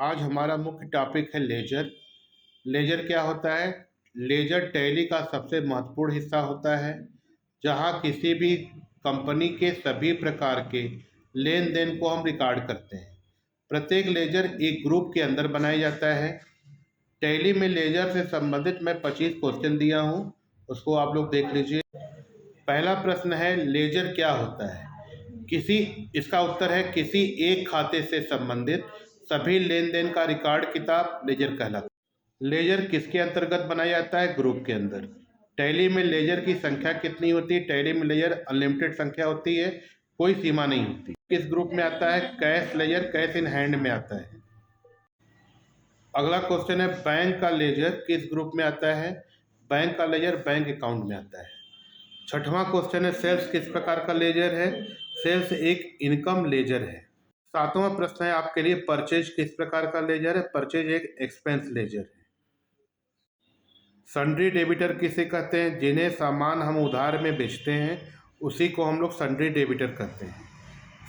आज हमारा मुख्य टॉपिक है लेजर। लेजर क्या होता है? लेजर टैली का सबसे महत्वपूर्ण हिस्सा होता है, जहां किसी भी कंपनी के सभी प्रकार के लेन देन को हम रिकॉर्ड करते हैं। प्रत्येक लेजर एक ग्रुप के अंदर बनाया जाता है। टैली में लेजर से संबंधित मैं 25 क्वेश्चन दिया हूं, उसको आप लोग देख लीजिए। पहला प्रश्न है, लेजर क्या होता है? किसी इसका उत्तर है किसी एक खाते से संबंधित सभी लेन देन का रिकॉर्ड किताब लेजर कहलाता है। लेजर किसके अंतर्गत बनाया जाता है? ग्रुप के अंदर। टैली में लेजर की संख्या कितनी होती है? टैली में लेजर अनलिमिटेड संख्या होती है, कोई सीमा नहीं होती। किस ग्रुप में आता है? Cash ledger cash in hand में आता है। अगला क्वेश्चन है, बैंक का लेजर किस ग्रुप में आता है? बैंक का लेजर बैंक अकाउंट में आता है। छठवां क्वेश्चन है, सेल्स किस प्रकार का लेजर है? सेल्स एक इनकम लेजर है। सातवां प्रश्न है आपके लिए, परचेज किस प्रकार का लेजर है? परचेज एक एक्सपेंस लेजर है। सन्ड्री डेबिटर किसे कहते हैं? जिन्हें सामान हम उधार में बेचते हैं उसी को हम लोग सन्ड्री डेबिटर कहते हैं।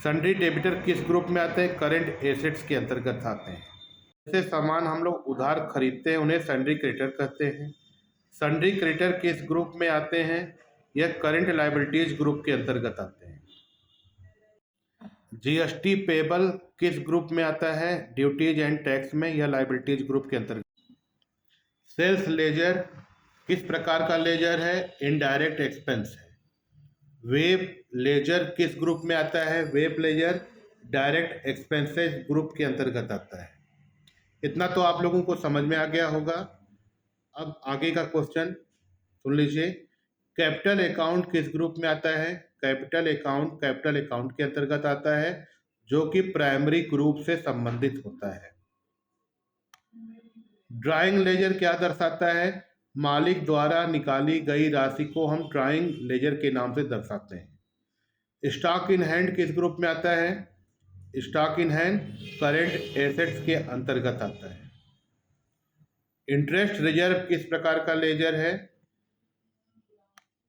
सन्ड्री डेबिटर किस ग्रुप में आते हैं? करेंट एसेट्स के अंतर्गत आते हैं। जैसे सामान हम लोग उधार खरीदते हैं उन्हें सन्ड्री क्रेडिटर कहते हैं। सन्ड्री क्रेडिटर किस ग्रुप में आते हैं? यह करेंट लायबिलिटीज ग्रुप के अंतर्गत आते हैं। जीएसटी पेबल किस ग्रुप में आता है? ड्यूटीज एंड टैक्स में, यह लायबिलिटीज ग्रुप के अंतर्गत। सेल्स लेजर किस प्रकार का लेजर है? इनडायरेक्ट एक्सपेंस है। वेब लेजर किस ग्रुप में आता है? Web ledger direct expenses group के अंतर्गत आता है। इतना तो आप लोगों को समझ में आ गया होगा। अब आगे का क्वेश्चन सुन लीजिए। कैपिटल अकाउंट किस ग्रुप में आता है? कैपिटल अकाउंट के अंतर्गत आता है, जो कि प्राइमरी ग्रुप से संबंधित होता है। ड्राइंग लेजर क्या दर्शाता है? मालिक द्वारा निकाली गई राशि को हम ड्राइंग लेजर के नाम से दर्शाते हैं। स्टॉक इन हैंड किस ग्रुप में आता है? Stock in hand current assets के अंतर्गत आता है। इंटरेस्ट रिजर्व किस प्रकार का लेजर है?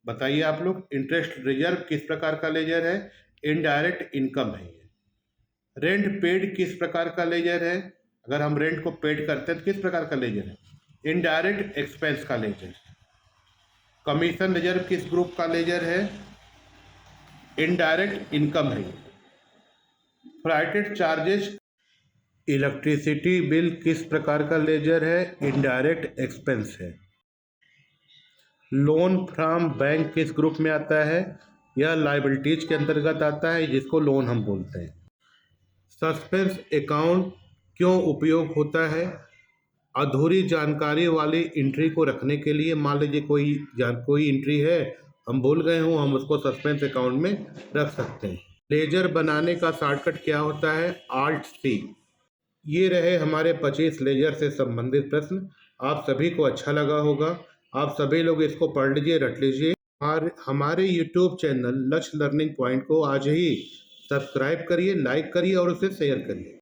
बताइए आप लोग, इंटरेस्ट रिजर्व किस प्रकार का लेजर है? इनडायरेक्ट इनकम है ये। रेंट पेड किस प्रकार का लेजर है? अगर हम रेंट को पेड करते हैं तो किस प्रकार का लेजर है? इनडायरेक्ट एक्सपेंस का लेजर। कमीशन रिजर्व किस ग्रुप का लेजर है? इनडायरेक्ट इनकम है। फ्राइटेड चार्जेस इलेक्ट्रिसिटी बिल किस प्रकार का लेजर है? इनडायरेक्ट एक्सपेंस है। लोन फ्रॉम बैंक किस ग्रुप में आता है? यह लायबिलिटीज के अंतर्गत आता है, जिसको लोन हम बोलते हैं। सस्पेंस अकाउंट क्यों उपयोग होता है? अधूरी जानकारी वाली एंट्री को रखने के लिए। मान लीजिए कोई एंट्री है, हम भूल गए हों, हम उसको सस्पेंस अकाउंट में रख सकते हैं। लेजर बनाने का शॉर्टकट क्या होता है? Alt C। ये रहे हमारे 25 लेजर से संबंधित प्रश्न। आप सभी को अच्छा लगा होगा। आप सभी लोग इसको पढ़ लीजिए, रट लीजिए। और हमारे YouTube चैनल लक्ष्य लर्निंग पॉइंट को आज ही सब्सक्राइब करिए, लाइक करिए और उसे शेयर करिए।